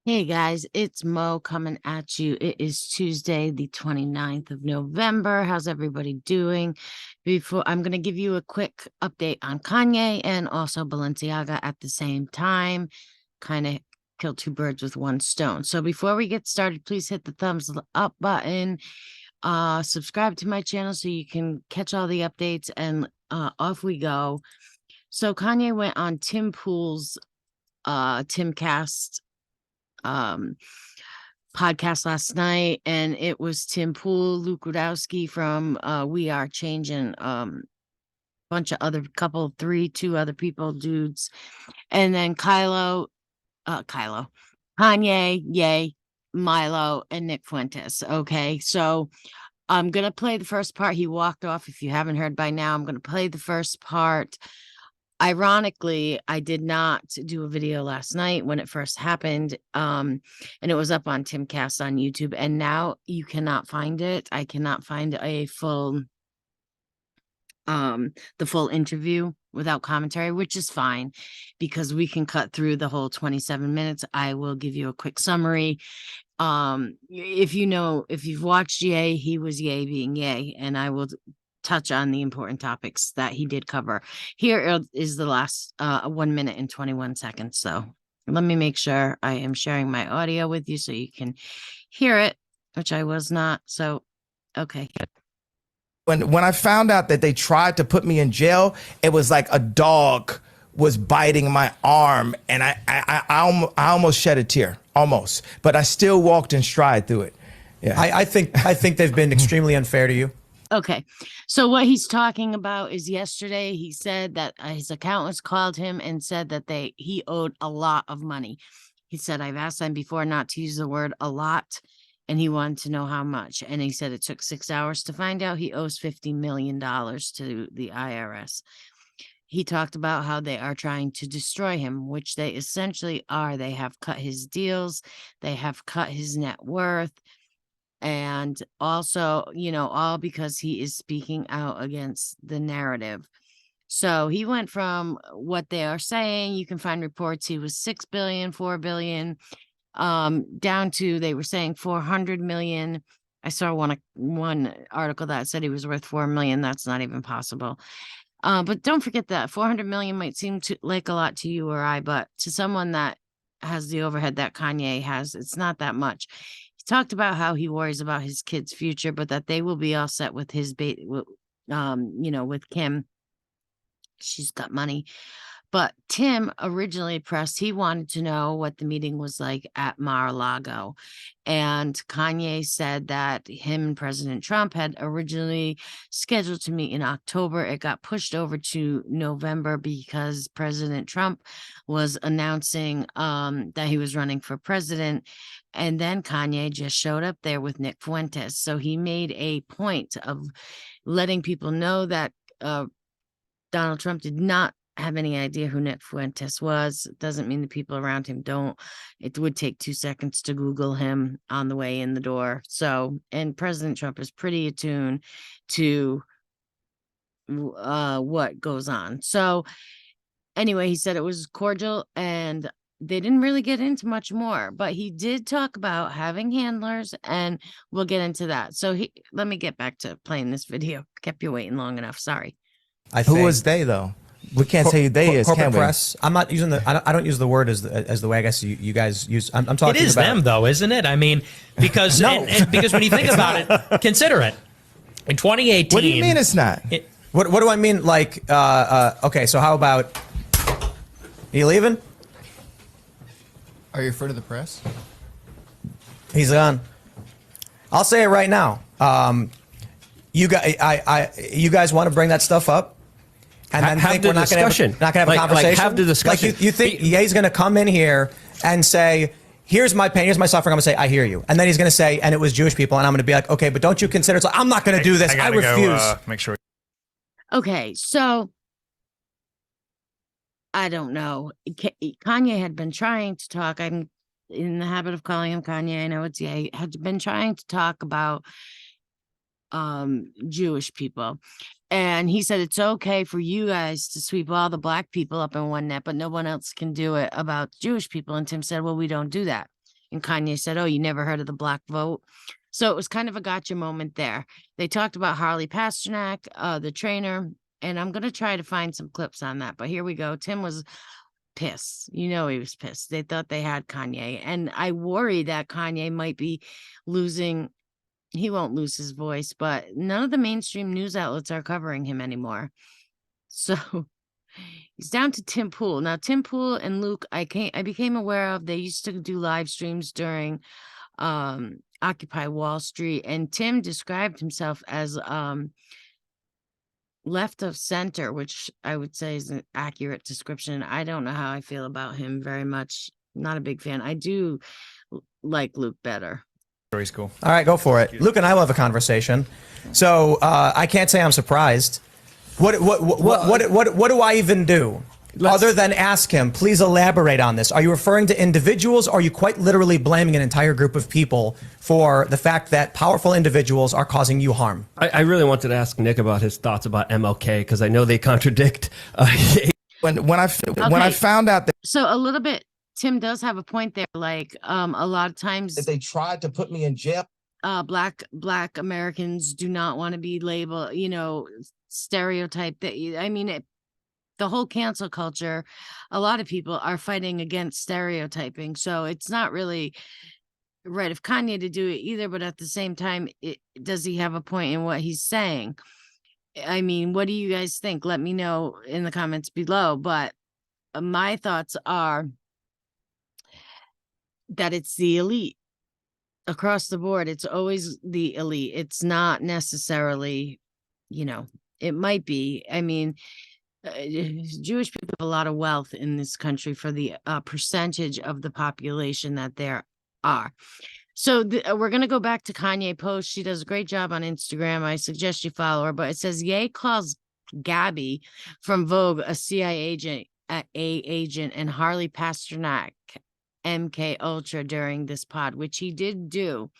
Hey guys, it's Mo coming at you. It is Tuesday, the 29th of November. How's everybody doing? Before I'm going to give you a quick update on Kanye and also Balenciaga at the same time. Kind of kill two birds with one stone. So before we get started, please hit the thumbs up button. Subscribe to my channel so you can catch all the updates, and off we go. So Kanye went on Tim Pool's TIMCAST podcast last night, and it was Tim Pool, Luke Rudowski from We Are Changing, bunch of other two other people, dudes, and then Kanye, Ye, Milo, and Nick Fuentes. Okay, so I'm gonna play the first part. He walked off. If you haven't heard by now, I'm gonna play the first part. Ironically, I did not do a video last night when it first happened, and it was up on TimCast on YouTube, and now you cannot find it. I cannot find a full the full interview without commentary, which is fine because we can cut through the whole 27 minutes. I will give you a quick summary. If you've watched Ye, he was Ye being Ye, and I will touch on the important topics that he did cover. Here is the last 1 minute and 21 seconds. So let me make sure I am sharing my audio with you so you can hear it, which I was not. So, okay. When I found out that they tried to put me in jail, it was like a dog was biting my arm, and I almost shed a tear, almost, but I still walked in stride through it. Yeah, I think they've been extremely unfair to you. Okay, so what he's talking about is yesterday he said that his accountants called him and said that he owed a lot of money. He said, I've asked them before not to use the word a lot, and he wanted to know how much. And he said it took 6 hours to find out he owes $50 million to the IRS. He talked about how they are trying to destroy him, which they essentially are. They have cut his deals. They have cut his net worth. And also, all because he is speaking out against the narrative. So he went from what they are saying, you can find reports he was 6 billion, 4 billion, down to they were saying 400 million. I saw one article that said he was worth 4 million. That's not even possible. But don't forget that 400 million might seem like a lot to you or I, but to someone that has the overhead that Kanye has, it's not that much. He talked about how he worries about his kids' future, but that they will be all set with his with Kim. She's got money. But Tim originally pressed, he wanted to know what the meeting was like at Mar-a-Lago. And Kanye said that him and President Trump had originally scheduled to meet in October. It got pushed over to November because President Trump was announcing that he was running for president. And then Kanye just showed up there with Nick Fuentes. So he made a point of letting people know that Donald Trump did not have any idea who Nick Fuentes was. It doesn't mean the people around him don't. It would take 2 seconds to Google him on the way in the door. So, and President Trump is pretty attuned to what goes on. So anyway, he said it was cordial and they didn't really get into much more, but he did talk about having handlers, and we'll get into that. So let me get back to playing this video. Kept you waiting long enough. Sorry. Who was they though? We can't say who they is. Corporate can we? press. I'm not using I don't use the word as the way I guess you guys use. I'm talking. It is about them though, isn't it? I mean, because no. because when you think about it, consider it. In 2018. What do you mean it's not? What do I mean? Like, okay, so how about? Are you leaving? Are you afraid of the press? He's gone. I'll say it right now. You guys want to bring that stuff up? And then have think the we're not going to have a conversation? Like have the discussion. Like you think he's going to come in here and say, here's my pain, here's my suffering. I'm going to say, I hear you. And then he's going to say, and it was Jewish people. And I'm going to be like, okay, but don't you consider it? So I'm not going to do this. I refuse. Make sure. Okay, so I don't know. Kanye had been trying to talk. I'm in the habit of calling him Kanye. I know it's had been trying to talk about Jewish people. And he said it's okay for you guys to sweep all the black people up in one net, but no one else can do it about Jewish people. And Tim said, well, we don't do that. And Kanye said, "Oh, you never heard of the black vote?" So it was kind of a gotcha moment there. They talked about Harley Pasternak, the trainer, and I'm going to try to find some clips on that. But here we go. Tim was pissed. He was pissed. They thought they had Kanye. And I worry that Kanye might be losing. He won't lose his voice, but none of the mainstream news outlets are covering him anymore. So he's down to Tim Pool. Now, Tim Pool and Luke, I became aware of. They used to do live streams during Occupy Wall Street, and Tim described himself as left of center, which I would say is an accurate description. I don't know how I feel about him very much. Not a big fan. I do like Luke better. He's cool. All right, go for it. Luke and I will have a conversation. So I can't say I'm surprised. What do I even do? Other than ask him, please elaborate on this. Are you referring to individuals, or are you quite literally blaming an entire group of people for the fact that powerful individuals are causing you harm? I really wanted to ask Nick about his thoughts about MLK, because I know they contradict. When I found out that So a little bit, Tim does have a point there. Like a lot of times they tried to put me in jail, black Americans do not want to be labeled, stereotype that the whole cancel culture, a lot of people are fighting against stereotyping. So it's not really right of Kanye to do it either. But at the same time, does he have a point in what he's saying? I mean, what do you guys think? Let me know in the comments below. But my thoughts are that it's the elite across the board. It's always the elite. It's not necessarily, it might be. I mean, Jewish people have a lot of wealth in this country for the percentage of the population that there are. So we're going to go back to Kanye post. She does a great job on Instagram. I suggest you follow her, but it says Ye calls Gabby from Vogue a CIA agent and Harley Pasternak MK Ultra during this pod, which he did do.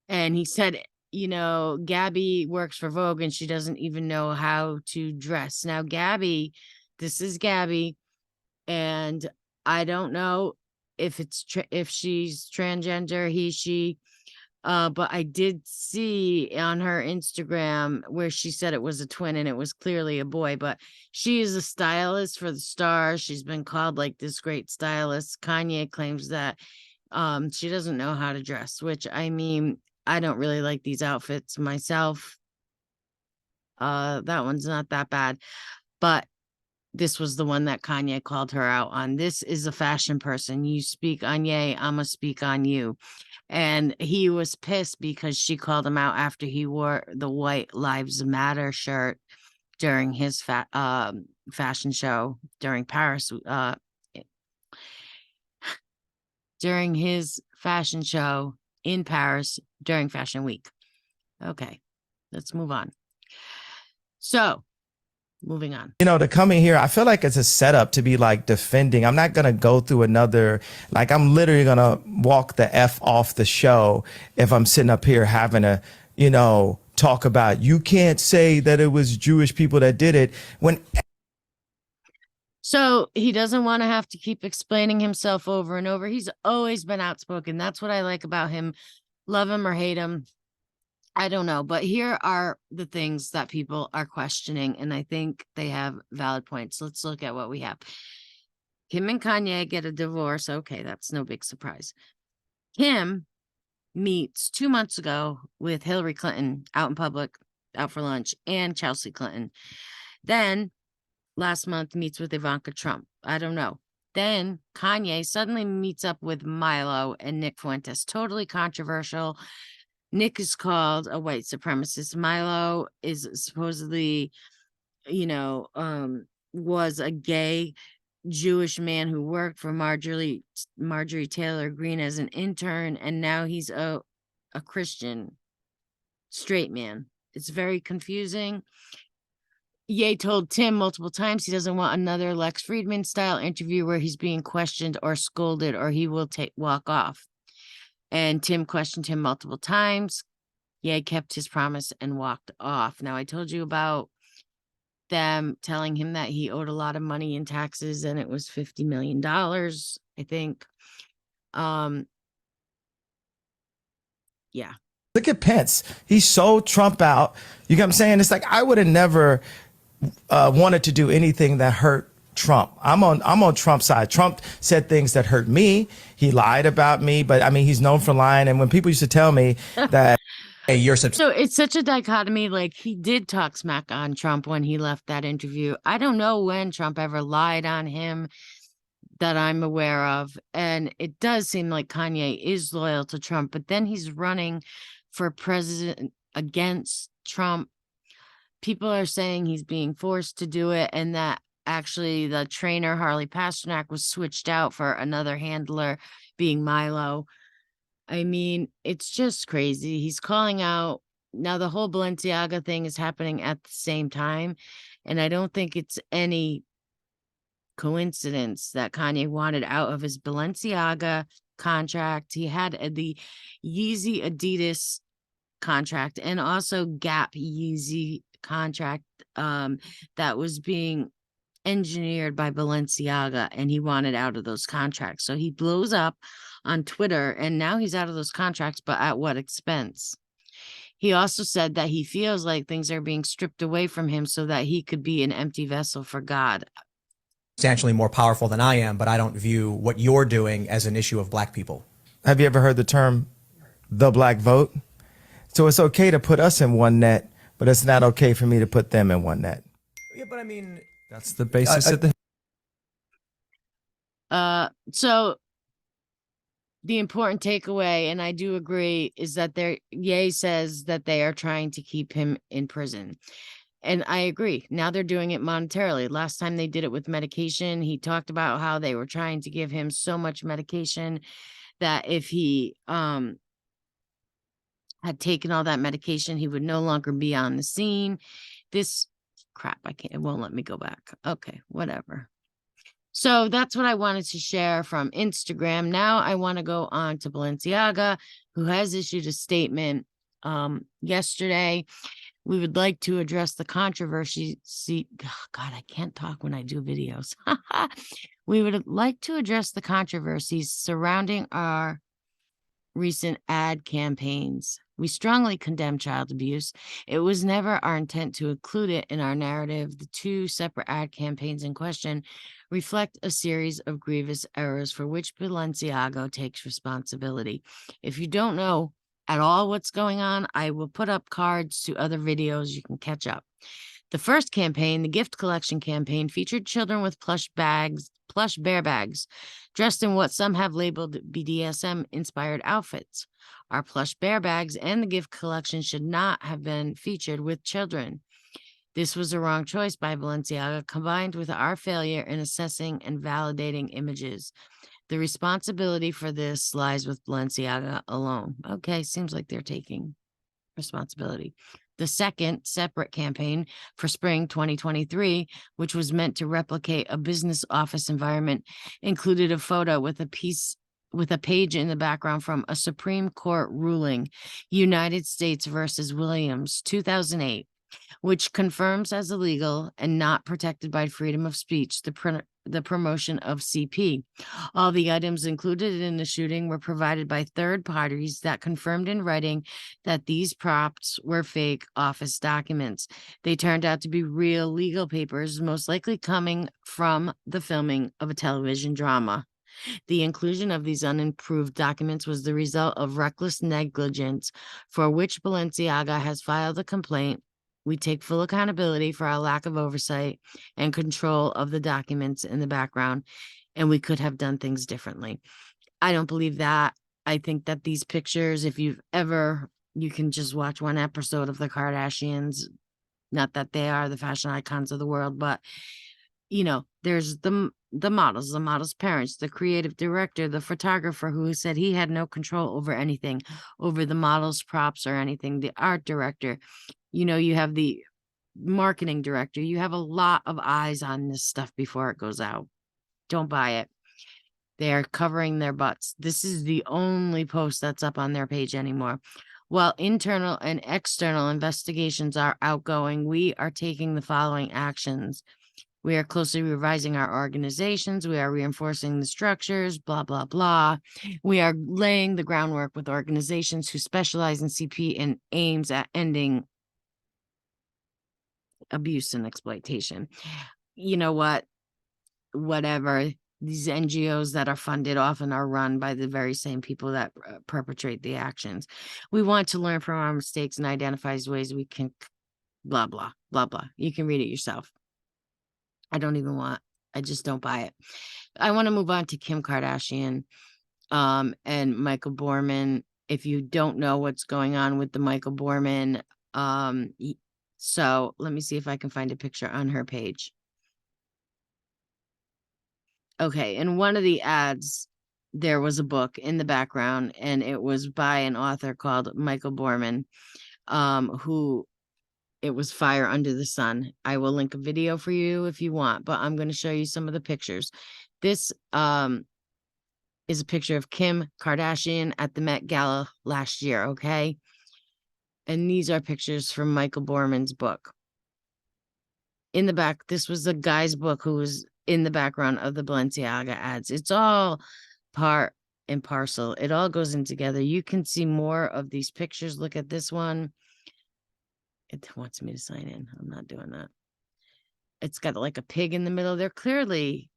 And he said, Gabby works for Vogue and she doesn't even know how to dress. Now, this is Gabby, and I don't know if if she's transgender, he, she, but I did see on her Instagram where she said it was a twin and it was clearly a boy, but she is a stylist for the Stars. She's been called like this great stylist. Kanye claims that she doesn't know how to dress, which I don't really like these outfits myself. That one's not that bad, but this was the one that Kanye called her out on. This is a fashion person. You speak on Ye, I'm gonna speak on you. And he was pissed because she called him out after he wore the White Lives Matter shirt during his fashion show during Paris. During his fashion show in Paris during Fashion Week. Okay, let's move on. So, moving on. To come in here, I feel like it's a setup to be like defending. I'm not going to go through another, like I'm literally going to walk the F off the show if I'm sitting up here having a, talk about, you can't say that it was Jewish people that did it when. So he doesn't want to have to keep explaining himself over and over. He's always been outspoken. That's what I like about him. Love him or hate him, I don't know. But here are the things that people are questioning, and I think they have valid points. Let's look at what we have. Kim and Kanye get a divorce. Okay, that's no big surprise. Kim meets 2 months ago with Hillary Clinton out in public, out for lunch, and Chelsea Clinton. Then last month meets with Ivanka Trump. I don't know. Then Kanye suddenly meets up with Milo and Nick Fuentes. Totally controversial. Nick is called a white supremacist. Milo is supposedly, was a gay Jewish man who worked for Marjorie Taylor Greene as an intern, and now he's a Christian straight man. It's very confusing. Ye told Tim multiple times he doesn't want another Lex Friedman style interview where he's being questioned or scolded or he will walk off. And Tim questioned him multiple times. Ye kept his promise and walked off. Now, I told you about them telling him that he owed a lot of money in taxes and it was $50 million, I think. Yeah. Look at Pence. He sold Trump out. You get what I'm saying? It's like I would have never wanted to do anything that hurt Trump. I'm on Trump's side. Trump said things that hurt me. He lied about me, but I mean, he's known for lying. And when people used to tell me that, Hey, you're So it's such a dichotomy. Like, he did talk smack on Trump when he left that interview. I don't know when Trump ever lied on him that I'm aware of. And it does seem like Kanye is loyal to Trump, but then he's running for president against Trump. People are saying he's being forced to do it, and that actually the trainer, Harley Pasternak, was switched out for another handler, being Milo. I mean, it's just crazy. He's calling out. Now, the whole Balenciaga thing is happening at the same time, and I don't think it's any coincidence that Kanye wanted out of his Balenciaga contract. He had the Yeezy Adidas contract and also Gap Yeezy contract that was being engineered by Balenciaga, and he wanted out of those contracts. So he blows up on Twitter, and now he's out of those contracts, but at what expense? He also said that he feels like things are being stripped away from him so that he could be an empty vessel for God. substantially more powerful than I am, but I don't view what you're doing as an issue of black people. have you ever heard the term the black vote? So it's okay to put us in one net, but it's not okay for me to put them in one net. Yeah, but I mean, That's the basis of the. So the important takeaway, and I do agree, is that Ye says that they are trying to keep him in prison. And I agree. Now they're doing it monetarily. Last time they did it with medication, he talked about how they were trying to give him so much medication that if he had taken all that medication, he would no longer be on the scene. This crap, it won't let me go back. Okay, whatever. So that's what I wanted to share from Instagram. Now I want to go on to Balenciaga, who has issued a statement yesterday. We would like to address the controversy. God, I can't talk when I do videos. We would like to address the controversies surrounding our recent ad campaigns. We strongly condemn child abuse. It was never our intent to include it in our narrative. The two separate ad campaigns in question reflect a series of grievous errors for which Balenciaga takes responsibility. If you don't know at all what's going on, I will put up cards to other videos. You can catch up. The first campaign, the gift collection campaign, featured children with plush bear bags, dressed in what some have labeled BDSM-inspired outfits. Our plush bear bags and the gift collection should not have been featured with children. This was a wrong choice by Balenciaga, combined with our failure in assessing and validating images. The responsibility for this lies with Balenciaga alone. Okay, seems like they're taking responsibility. The second separate campaign for spring 2023, which was meant to replicate a business office environment, included a photo with a page in the background from a Supreme Court ruling, United States versus Williams, 2008, which confirms as illegal and not protected by freedom of speech the promotion of CP. All the items included in the shooting were provided by third parties that confirmed in writing that these props were fake office documents. They turned out to be real legal papers, most likely coming from the filming of a television drama. The inclusion of these unimproved documents was the result of reckless negligence, for which Balenciaga has filed a complaint. We take full accountability for our lack of oversight and control of the documents in the background, and we could have done things differently. I don't believe that. I think that these pictures, if you can just watch one episode of the Kardashians, not that they are the fashion icons of the world, but there's the model's parents, the creative director, the photographer who said he had no control over anything, over the model's props or anything, the art director. You have the marketing director. You have a lot of eyes on this stuff before it goes out. Don't buy it. They're covering their butts. This is the only post that's up on their page anymore. While internal and external investigations are outgoing, we are taking the following actions. We are closely revising our organizations. We are reinforcing the structures, blah, blah, blah. We are laying the groundwork with organizations who specialize in CP and aims at ending abuse and exploitation. You know what? Whatever. These NGOs that are funded often are run by the very same people that perpetrate the actions. We want to learn from our mistakes and identify ways we can blah, blah, blah, blah. You can read it yourself. I just don't buy it. I want to move on to Kim Kardashian and Michael Borman. If you don't know what's going on with the Michael Borman, so let me see if I can find a picture on her page. Okay, in one of the ads, there was a book in the background, and it was by an author called Michael Borman, who it was Fire Under the Sun. I will link a video for you if you want, but I'm going to show you some of the pictures. This is a picture of Kim Kardashian at the Met Gala last year, okay? And these are pictures from Michael Borman's book. In the back, this was the guy's book who was in the background of the Balenciaga ads. It's all part and parcel. It all goes in together. You can see more of these pictures. Look at this one. It wants me to sign in. I'm not doing that. It's got like a pig in the middle. They're clearly,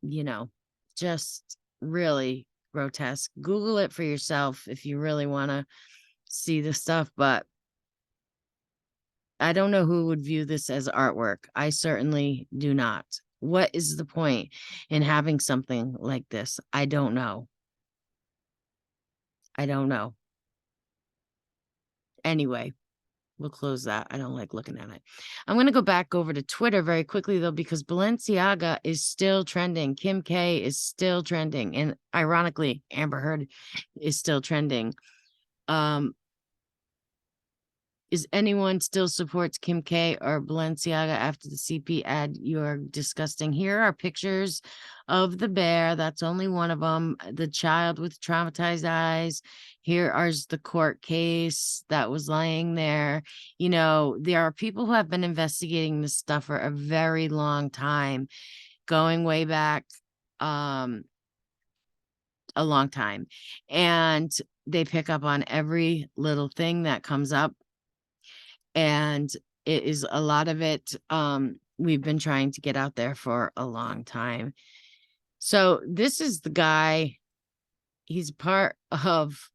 you know, just really grotesque. Google it for yourself if you really want to see the stuff, but I don't know who would view this as artwork. I certainly do not. What is the point in having something like this? I don't know. I don't know. Anyway, we'll close that. I don't like looking at it. I'm going to go back over to Twitter very quickly, though, because Balenciaga is still trending. Kim K is still trending. And ironically, Amber Heard is still trending. Is anyone still supports Kim K or Balenciaga after the CP ad? You're disgusting. Here are pictures of the bear. That's only one of them. The child with traumatized eyes. Here is the court case that was lying there. You know, there are people who have been investigating this stuff for a very long time, going way back a long time. And they pick up on every little thing that comes up. And it is a lot of it we've been trying to get out there for a long time. So this is the guy. He's part of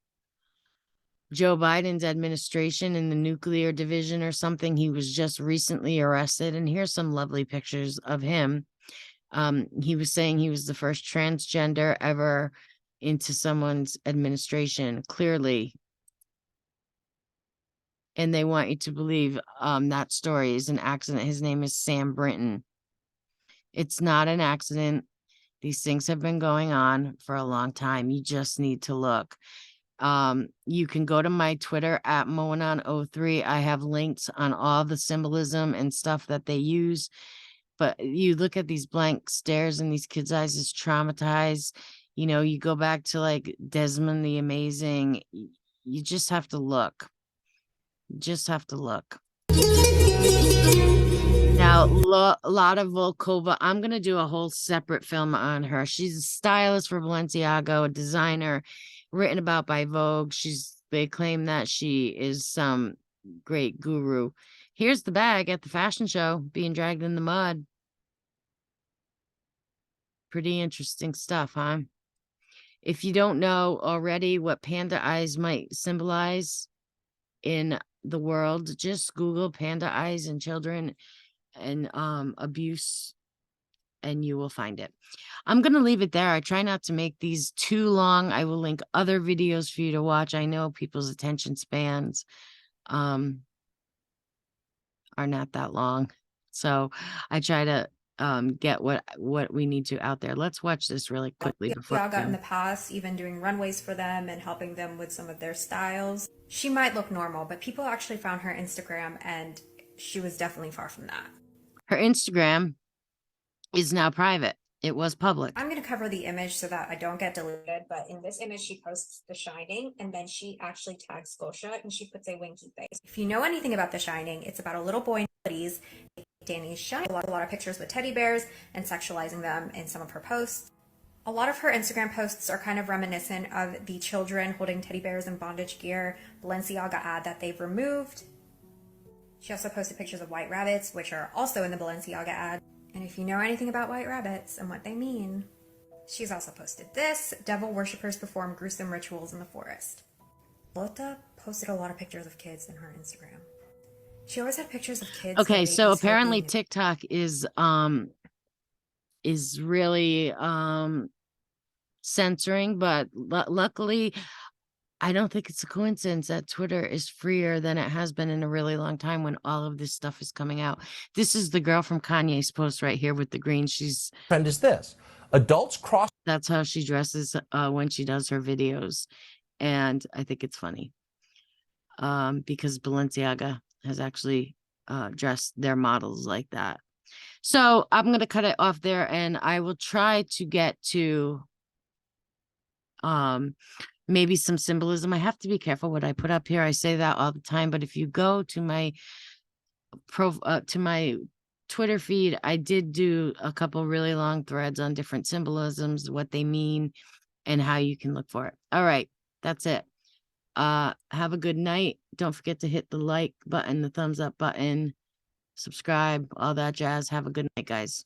Joe Biden's administration in the nuclear division or something. He was just recently arrested, and here's some lovely pictures of him. He was saying he was the first transgender ever into someone's administration, clearly. And they want you to believe that story is an accident. His name is Sam Brinton. It's not an accident. These things have been going on for a long time. You just need to look. You can go to my Twitter at Moanon03. I have links on all the symbolism and stuff that they use. But you look at these blank stares in these kids' eyes, is traumatized. You know, you go back to like Desmond the Amazing. You just have to look. Just have to look. Now, Lada Volkova, I'm going to do a whole separate film on her. She's a stylist for Balenciaga, a designer written about by Vogue. They claim that she is some great guru. Here's the bag at the fashion show being dragged in the mud. Pretty interesting stuff, huh? If you don't know already what panda eyes might symbolize in the world, just Google panda eyes in children and abuse, and you will find it. I'm going to leave it there. I try not to make these too long. I will link other videos for you to watch. I know people's attention spans are not that long, so I try to get what we need to out there. Let's watch this really quickly before Balenciaga in the past, even doing runways for them and helping them with some of their styles. She might look normal, but people actually found her Instagram and she was definitely far from that. Her Instagram is now private. It was public. I'm going to cover the image so that I don't get deleted, but in this image she posts The Shining and then she actually tags Scotia and she puts a winky face. If you know anything about The Shining, it's about a little boy Danny's showing a lot of pictures with teddy bears and sexualizing them in some of her posts. A lot of her Instagram posts are kind of reminiscent of the children holding teddy bears in bondage gear Balenciaga ad that they've removed. She also posted pictures of white rabbits, which are also in the Balenciaga ad. And if you know anything about white rabbits and what they mean, she's also posted this: devil worshippers perform gruesome rituals in the forest. Lota posted a lot of pictures of kids in her Instagram. She always had pictures of kids. Okay, and so babies apparently sleeping. TikTok is really censoring, but luckily I don't think it's a coincidence that Twitter is freer than it has been in a really long time when all of this stuff is coming out. This is the girl from Kanye's post right here with the green. Trend is this: adults cross. That's how she dresses when she does her videos. And I think it's funny. Because Balenciaga has actually dressed their models like that. So I'm going to cut it off there, and I will try to get to maybe some symbolism. I have to be careful what I put up here. I say that all the time, but if you go to my my Twitter feed, I did do a couple really long threads on different symbolisms, what they mean, and how you can look for it. All right, that's it. Have a good night. Don't forget to hit the like button, the thumbs up button, subscribe, all that jazz. Have a good night, guys.